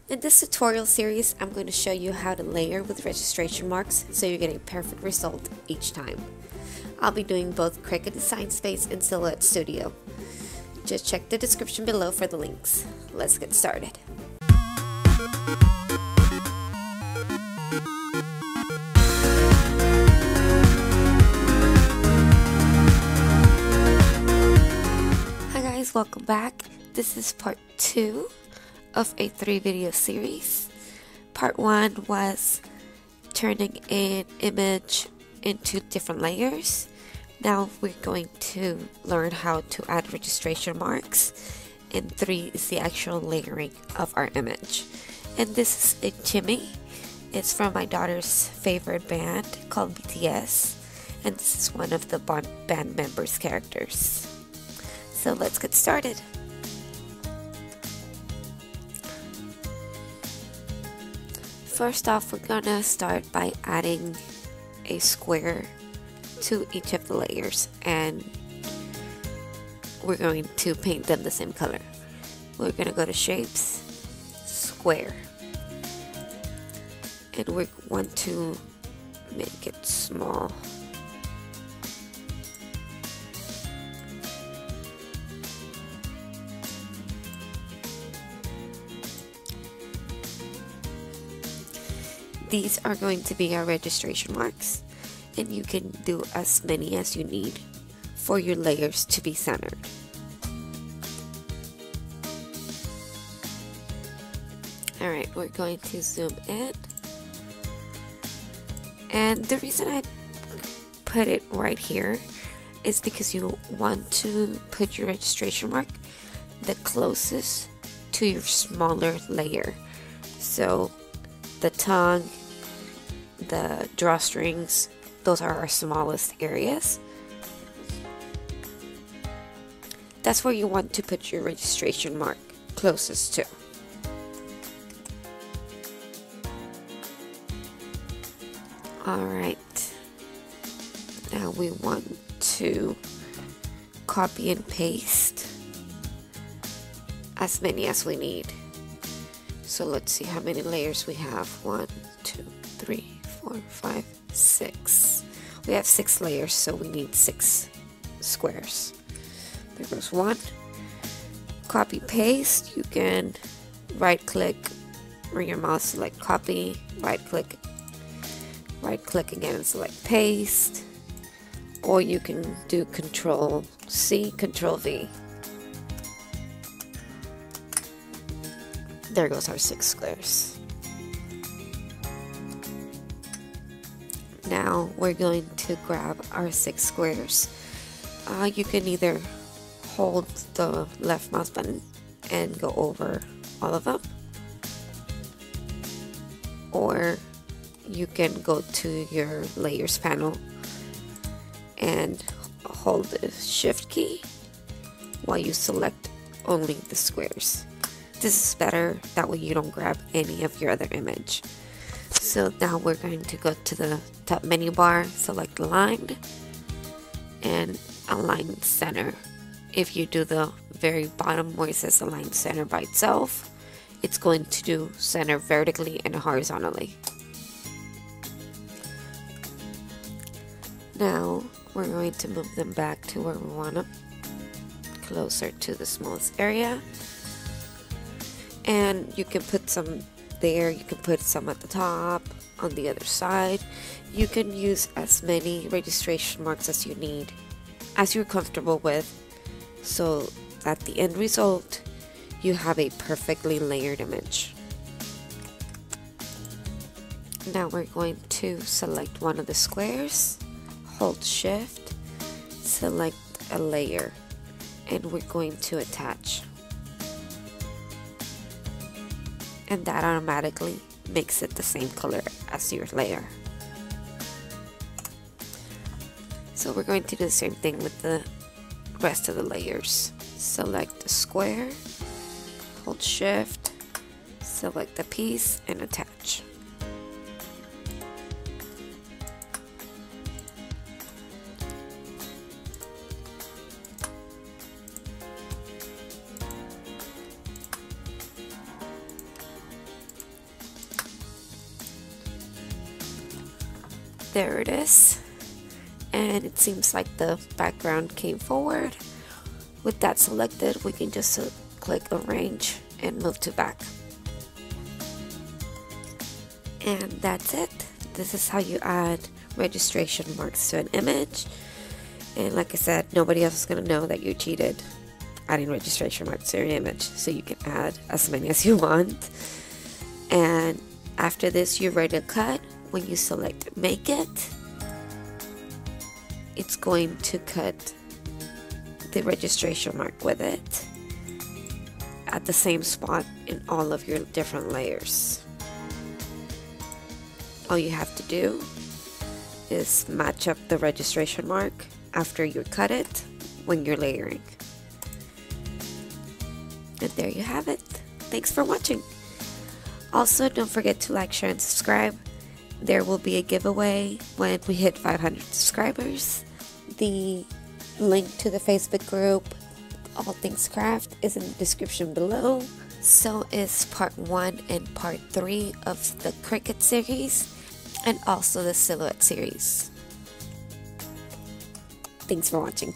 In this tutorial series, I'm going to show you how to layer with registration marks so you get a perfect result each time. I'll be doing both Cricut Design Spece and Silhouette Studio. Just check the description below for the links. Let's get started. Hi guys, welcome back. This is part 2 of a 3-video series. Part 1 was turning an image into different layers. Now we're going to learn how to add registration marks, and 3 is the actual layering of our image. And this is a Jimmy. It's from my daughter's favorite band called BTS, and this is one of the band members' characters. So let's get started. First off, we're gonna start by adding a square to each of the layers, and we're going to paint them the same color. We're gonna go to Shapes, Square, and we want to make it small. These are going to be our registration marks, and you can do as many as you need for your layers to be centered. Alright, we're going to zoom in, and the reason I put it right here is because you want to put your registration mark the closest to your smaller layer. So the tongue, the drawstrings, those are our smallest areas. That's where you want to put your registration mark closest to. Alright, now we want to copy and paste as many as we need. So let's see how many layers we have. 1, 2, 3, 4, 5, 6. We have 6 layers, so we need 6 squares. There goes 1. Copy paste. You can right click, bring your mouse, select copy, right click again and select paste. Or you can do Control C, Control V. There goes our 6 squares. Now we're going to grab our 6 squares. You can either hold the left mouse button and go over all of them, or you can go to your layers panel and hold the shift key while you select only the squares. This is better, that way you don't grab any of your other image. So now we're going to go to the top menu bar, select Align, and Align Center. If you do the very bottom where it says Align Center by itself, it's going to do center vertically and horizontally. Now we're going to move them back to where we want them, closer to the smallest area. And you can put some there, you can put some at the top, on the other side. You can use as many registration marks as you need, as you're comfortable with, so at the end result, you have a perfectly layered image. Now we're going to select one of the squares, hold shift, select a layer, and we're going to attach. And that automatically makes it the same color as your layer. So we're going to do the same thing with the rest of the layers. Select a square, hold shift, select a piece, and attach. There it is. And it seems like the background came forward. With that selected, we can just click arrange and move to back. And that's it. This is how you add registration marks to an image. And like I said, nobody else is going to know that you cheated adding registration marks to your image. So you can add as many as you want. And after this, you're ready to cut. When you select make it, it's going to cut the registration mark with it at the same spot in all of your different layers. All you have to do is match up the registration mark after you cut it when you're layering. And there you have it. Thanks for watching. Also, don't forget to like, share, and subscribe. There will be a giveaway when we hit 500 subscribers. The link to the Facebook group, All Things Craft, is in the description below. So is part 1 and part 3 of the Cricut series, and also the Silhouette series. Thanks for watching.